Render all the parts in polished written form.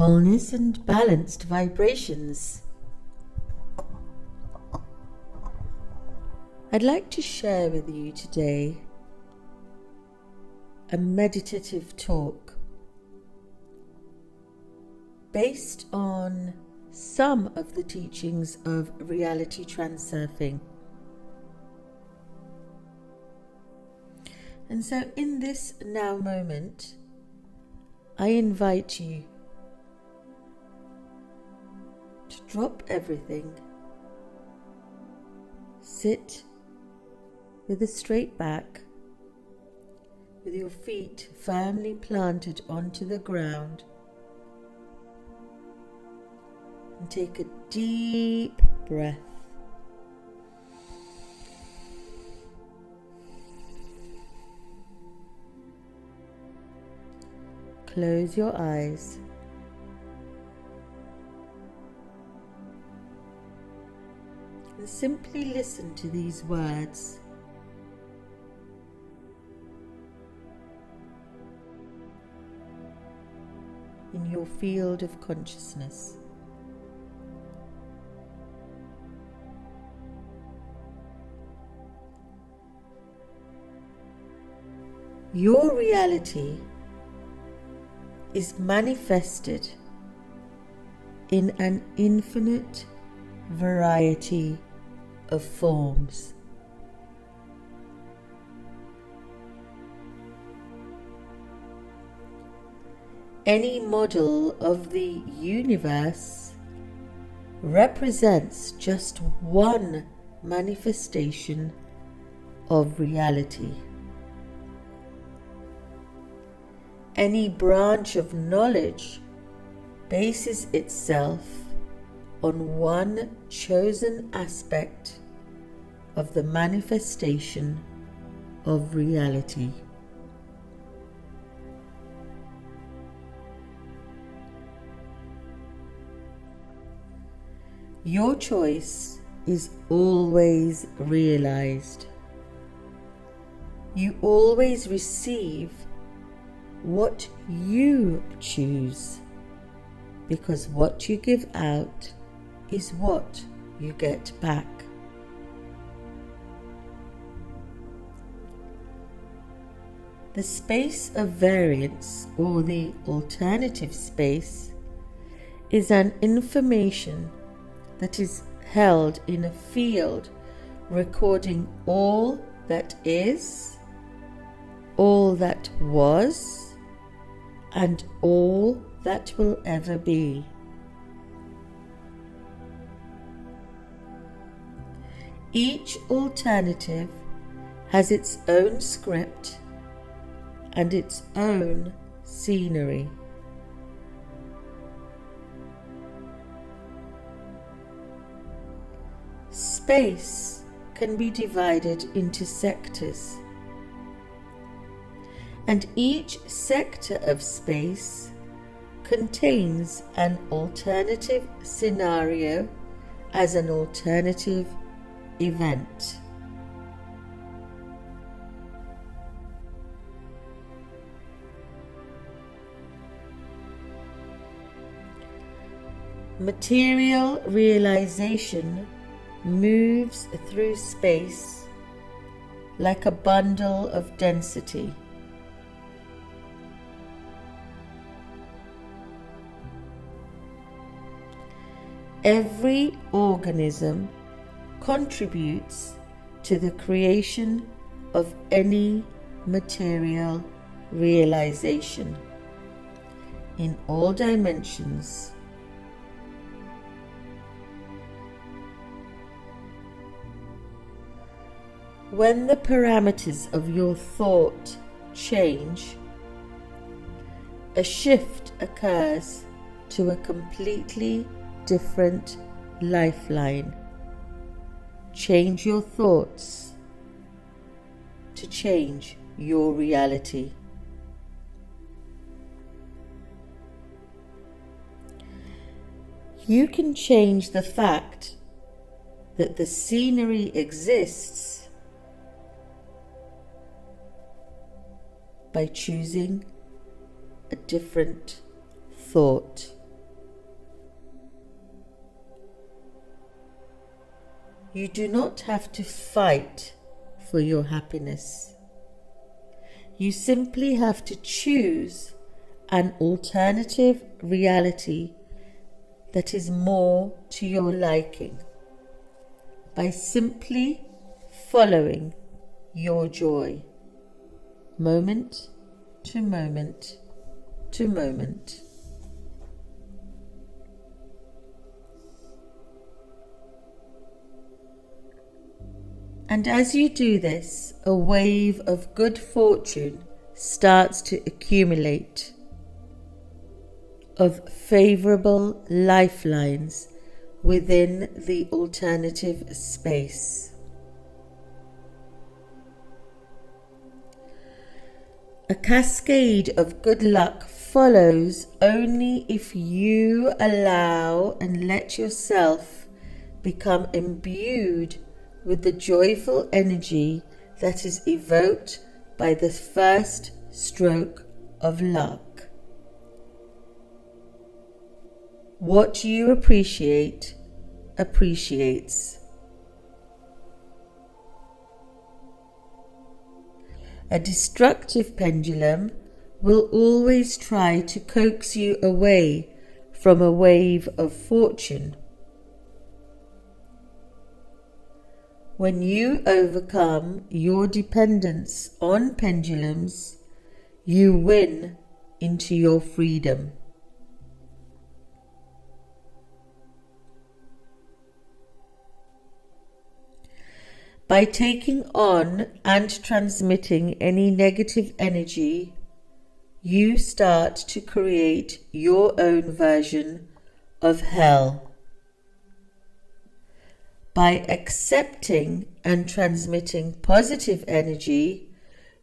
wholeness and balanced vibrations. I'd like to share with you today a meditative talk based on some of the teachings of reality transurfing. And so in this now moment, I invite you to drop everything, sit with a straight back, with your feet firmly planted onto the ground, and take a deep breath. Close your eyes. And simply listen to these words. In your field of consciousness. Your reality is manifested in an infinite variety of forms. Any model of the universe represents just one manifestation of reality. Any branch of knowledge bases itself on one chosen aspect of the manifestation of reality. Your choice is always realized. You always receive what you choose, because what you give out is what you get back. The space of variance, or the alternative space, is an information that is held in a field recording all that is, all that was, and all that will ever be. Each alternative has its own script and its own scenery. Space can be divided into sectors, and each sector of space contains an alternative scenario as an alternative event. Material realization moves through space like a bundle of density. Every organism contributes to the creation of any material realization in all dimensions. When the parameters of your thought change, a shift occurs to a completely different lifeline. Change your thoughts to change your reality. You can change the fact that the scenery exists by choosing a different thought. You do not have to fight for your happiness. You simply have to choose an alternative reality that is more to your liking by simply following your joy, moment to moment to moment. And as you do this, a wave of good fortune starts to accumulate, of favorable lifelines within the alternative space. A cascade of good luck follows only if you allow and let yourself become imbued with the joyful energy that is evoked by the first stroke of luck. What you appreciate appreciates. A destructive pendulum will always try to coax you away from a wave of fortune. When you overcome your dependence on pendulums, you win into your freedom. By taking on and transmitting any negative energy, you start to create your own version of hell. By accepting and transmitting positive energy,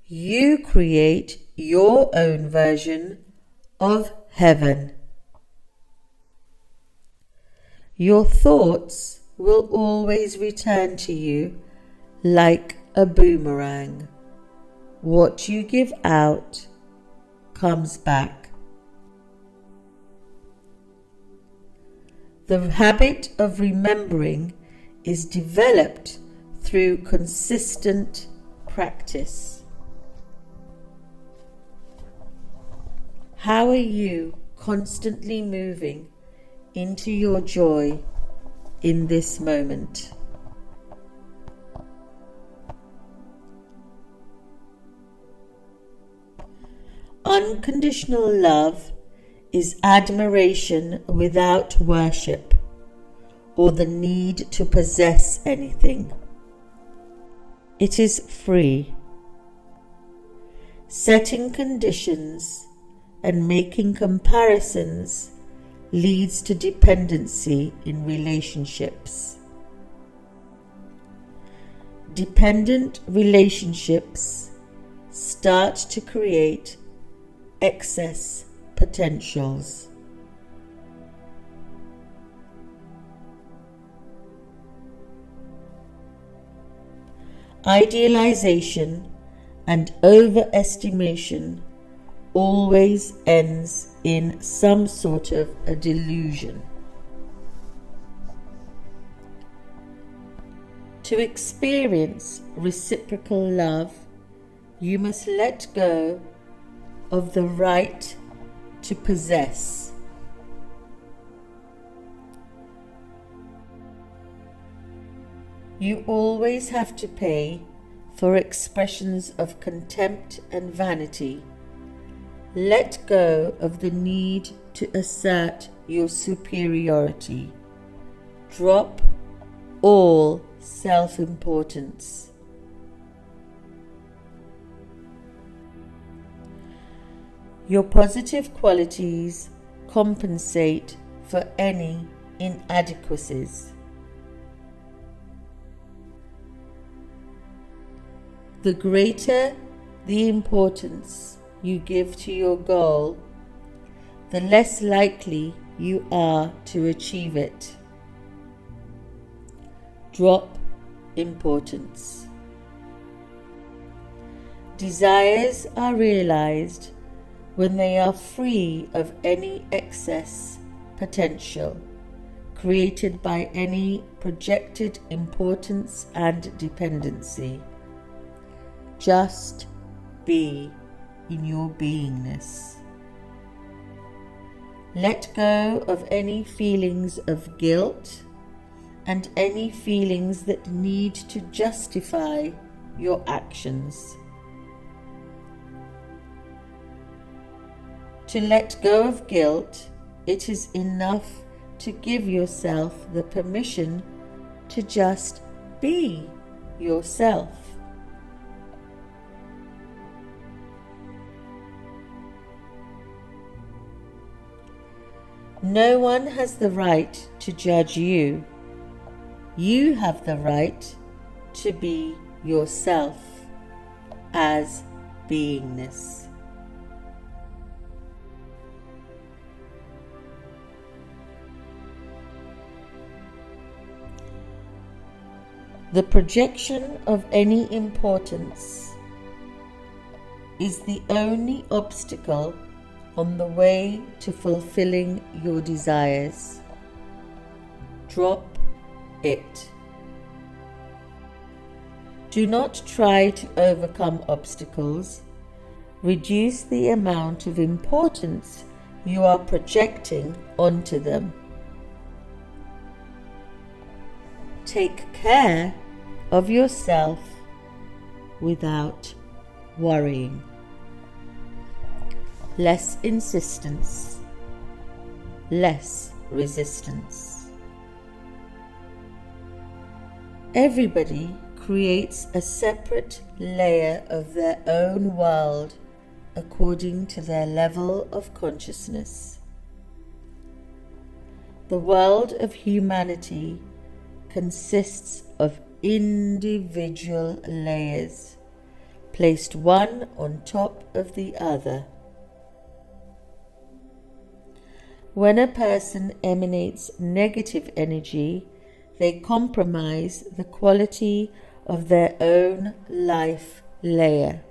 you create your own version of heaven. Your thoughts will always return to you like a boomerang. What you give out comes back. The habit of remembering is developed through consistent practice. How are you constantly moving into your joy in this moment? Unconditional love is admiration without worship or the need to possess anything. It is free. Setting conditions and making comparisons leads to dependency in relationships. Dependent relationships start to create excess potentials. Idealization and overestimation always ends in some sort of a delusion. To experience reciprocal love, you must let go of the right to possess. You always have to pay for expressions of contempt and vanity. Let go of the need to assert your superiority. Drop all self-importance. Your positive qualities compensate for any inadequacies. The greater the importance you give to your goal, the less likely you are to achieve it. Drop importance. Desires are realized when they are free of any excess potential, created by any projected importance and dependency. Just be in your beingness. Let go of any feelings of guilt and any feelings that need to justify your actions. To let go of guilt, it is enough to give yourself the permission to just be yourself. No one has the right to judge you. You have the right to be yourself as beingness. The projection of any importance is the only obstacle on the way to fulfilling your desires. Drop it. Do not try to overcome obstacles. Reduce the amount of importance you are projecting onto them. Take care of yourself without worrying. Less insistence, less resistance. Everybody creates a separate layer of their own world according to their level of consciousness. The world of humanity consists of individual layers, placed one on top of the other. When a person emanates negative energy, they compromise the quality of their own life layer.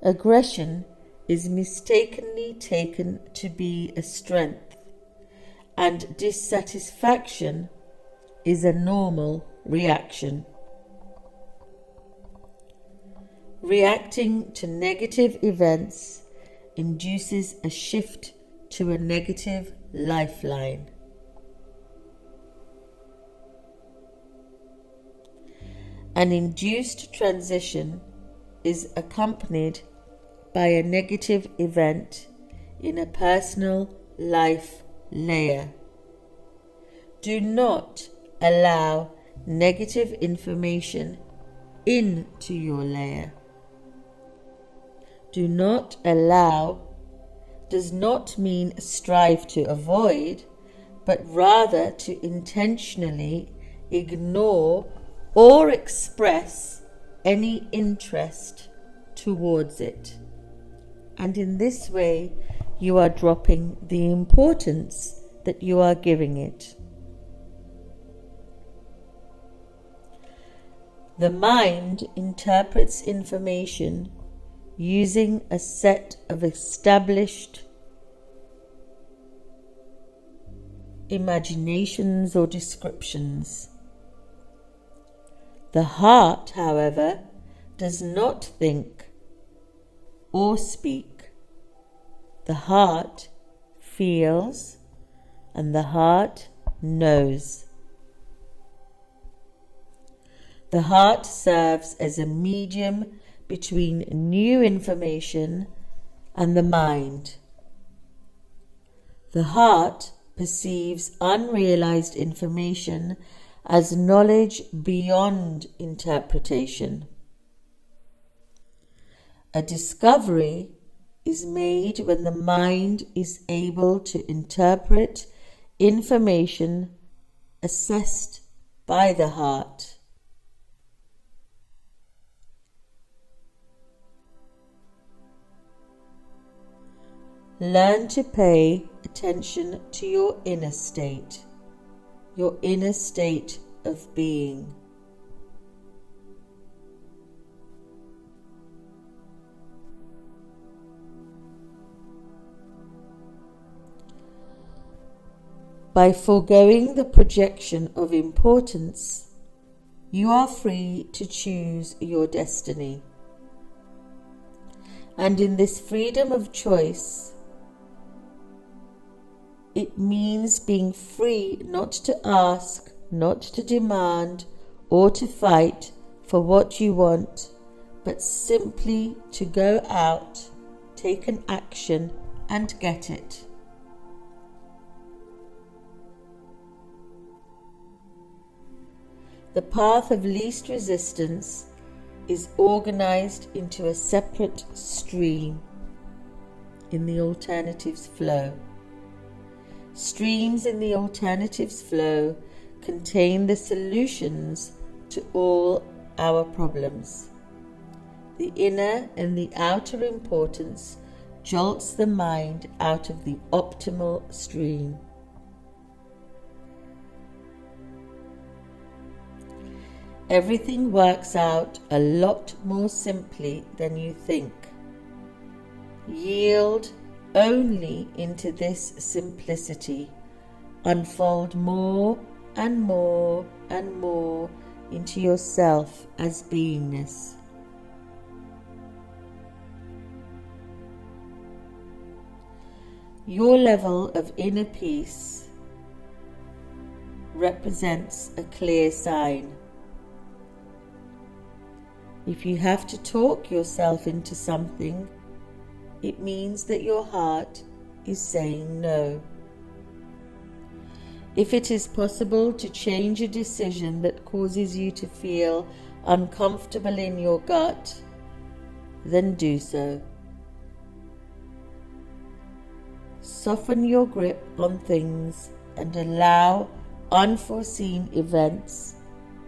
Aggression is mistakenly taken to be a strength, and dissatisfaction is a normal reaction. Reacting to negative events induces a shift to a negative lifeline. An induced transition is accompanied by a negative event in a personal life layer. Do not allow negative information into your layer. Do not allow does not mean strive to avoid, but rather to intentionally ignore or express any interest towards it. And in this way, you are dropping the importance that you are giving it. The mind interprets information using a set of established imaginations or descriptions. The heart, however, does not think or speak. The heart feels and the heart knows. The heart serves as a medium between new information and the mind. The heart perceives unrealized information as knowledge beyond interpretation. A discovery is made when the mind is able to interpret information assessed by the heart. Learn to pay attention to your inner state of being. By foregoing the projection of importance, you are free to choose your destiny. And in this freedom of choice, it means being free not to ask, not to demand, or to fight for what you want, but simply to go out, take an action, and get it. The path of least resistance is organized into a separate stream in the alternatives flow. Streams in the alternatives flow contain the solutions to all our problems. The inner and the outer importance jolts the mind out of the optimal stream. Everything works out a lot more simply than you think. Yield only into this simplicity. Unfold more and more and more into yourself as beingness. Your level of inner peace represents a clear sign. If you have to talk yourself into something, it means that your heart is saying no. If it is possible to change a decision that causes you to feel uncomfortable in your gut, then do so. Soften your grip on things and allow unforeseen events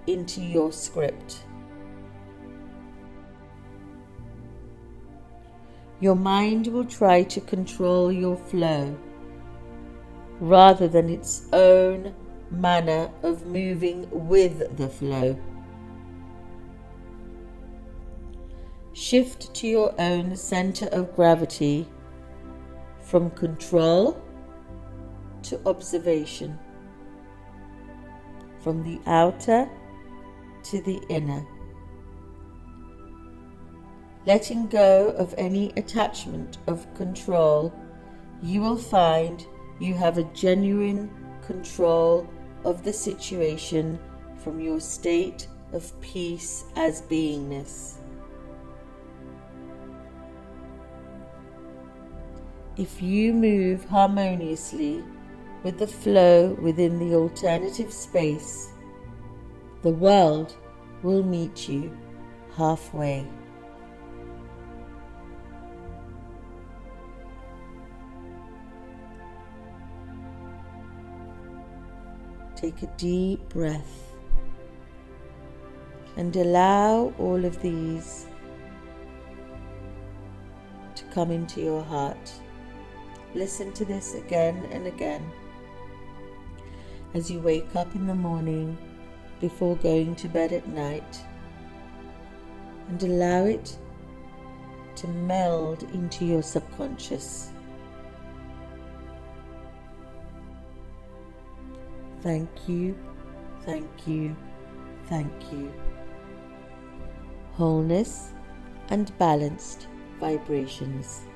into your script. Your mind will try to control your flow rather than its own manner of moving with the flow. Shift to your own center of gravity from control to observation, from the outer to the inner. Letting go of any attachment of control, you will find you have a genuine control of the situation from your state of peace as beingness. If you move harmoniously with the flow within the alternative space, the world will meet you halfway. Take a deep breath and allow all of these to come into your heart. Listen to this again and again as you wake up in the morning before going to bed at night, and allow it to meld into your subconscious. Thank you, thank you, thank you. Wholeness and balanced vibrations.